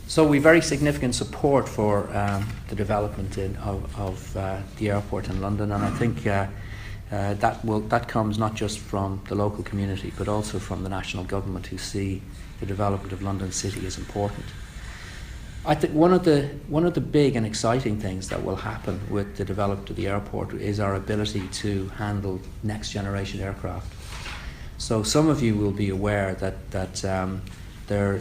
So we very significant support for the development of the airport in London, and I think that comes not just from the local community but also from the national government, who see the development of London City as important. I think one of the big and exciting things that will happen with the development of the airport is our ability to handle next generation aircraft. So some of you will be aware that there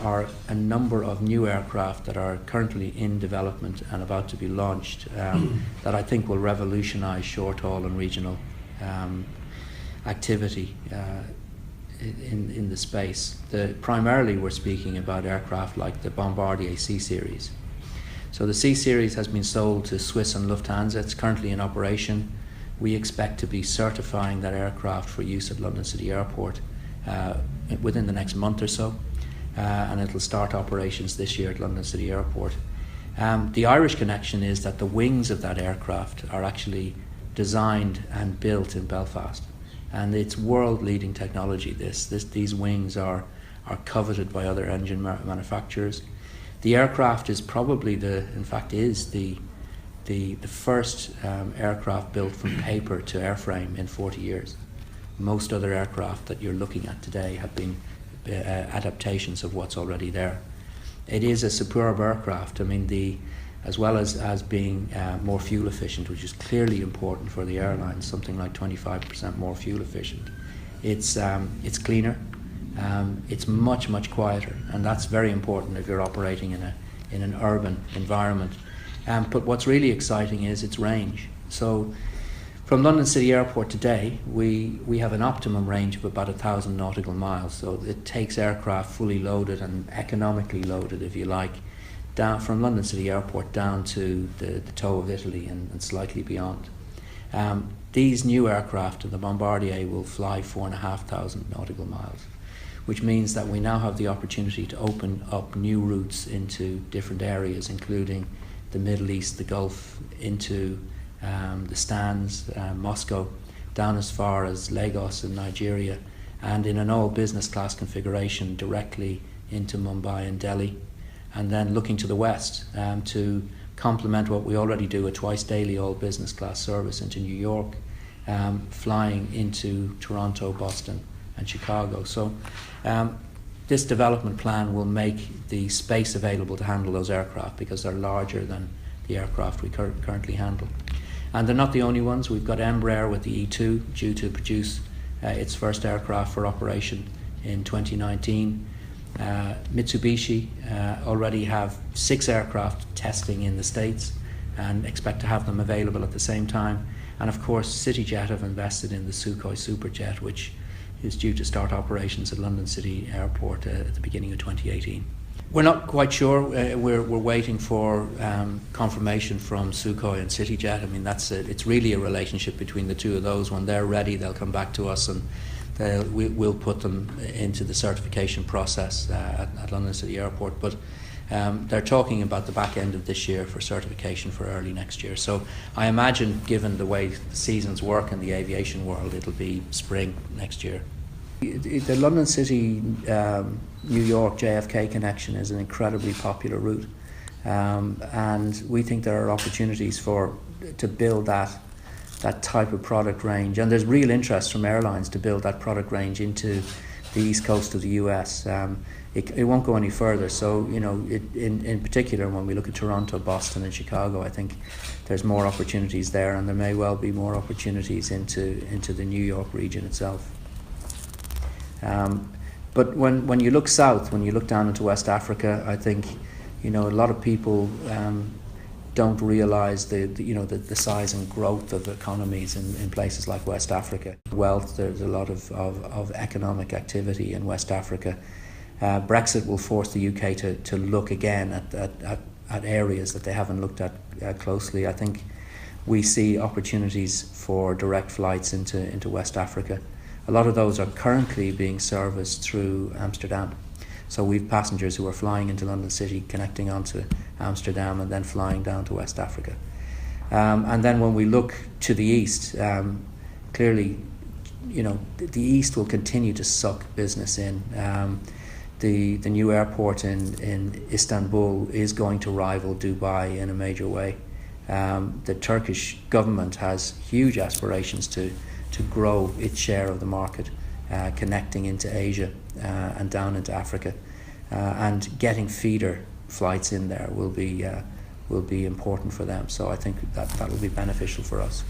are a number of new aircraft that are currently in development and about to be launched that I think will revolutionise short-haul and regional activity in the space. Primarily we're speaking about aircraft like the Bombardier C series. So the C series has been sold to Swiss and Lufthansa. It's currently in operation. We expect to be certifying that aircraft for use at London City Airport within the next month or so, and it'll start operations this year at London City Airport. The Irish connection is that the wings of that aircraft are actually designed and built in Belfast, and it's world-leading technology. These wings are coveted by other engine manufacturers. The aircraft is probably the first aircraft built from paper to airframe in 40 years. Most other aircraft that you're looking at today have been adaptations of what's already there. It is a superb aircraft. I mean, as well as being more fuel efficient, which is clearly important for the airlines, something like 25% more fuel efficient. It's cleaner. It's much quieter, and that's very important if you're operating in an urban environment. But what's really exciting is its range. So from London City Airport today, we have an optimum range of about 1,000 nautical miles. So it takes aircraft fully loaded and economically loaded, if you like, down from London City Airport down to the toe of Italy and slightly beyond. These new aircraft, the Bombardier, will fly 4,500 nautical miles, which means that we now have the opportunity to open up new routes into different areas, including the Middle East, the Gulf, into the Stans, Moscow, down as far as Lagos in Nigeria, and in an all business class configuration directly into Mumbai and Delhi, and then looking to the west to complement what we already do, a twice daily all business class service into New York, flying into Toronto, Boston and Chicago. So this development plan will make the space available to handle those aircraft, because they're larger than the aircraft we currently handle. And they're not the only ones. We've got Embraer with the E2 due to produce its first aircraft for operation in 2019. Mitsubishi already have 6 aircraft testing in the States and expect to have them available at the same time. And of course, Cityjet have invested in the Sukhoi Superjet, which is due to start operations at London City Airport at the beginning of 2018. We're not quite sure. We're waiting for confirmation from Sukhoi and Cityjet. I mean, it's really a relationship between the two of those. When they're ready, they'll come back to us, and we'll put them into the certification process at London City Airport. But they're talking about the back end of this year for certification for early next year. So I imagine, given the way the seasons work in the aviation world, it'll be spring next year. The London City New York JFK connection is an incredibly popular route, and we think there are opportunities to build that type of product range, and there's real interest from airlines to build that product range into the east coast of the US. It won't go any further. So, you know, in particular, when we look at Toronto, Boston and Chicago, I think there's more opportunities there, and there may well be more opportunities into the New York region itself. But when you look south, when you look down into West Africa, I think, you know, a lot of people don't realise the size and growth of economies in places like West Africa. Wealth, there's a lot of economic activity in West Africa. Brexit will force the UK to look again at areas that they haven't looked at closely. I think we see opportunities for direct flights into West Africa. A lot of those are currently being serviced through Amsterdam. So we've passengers who are flying into London City, connecting onto Amsterdam and then flying down to West Africa. And then when we look to the east, clearly, you know, the east will continue to suck business in. the new airport in Istanbul is going to rival Dubai in a major way. The Turkish government has huge aspirations to grow its share of the market, connecting into Asia and down into Africa, and getting feeder flights in there will be important for them. So I think that will be beneficial for us.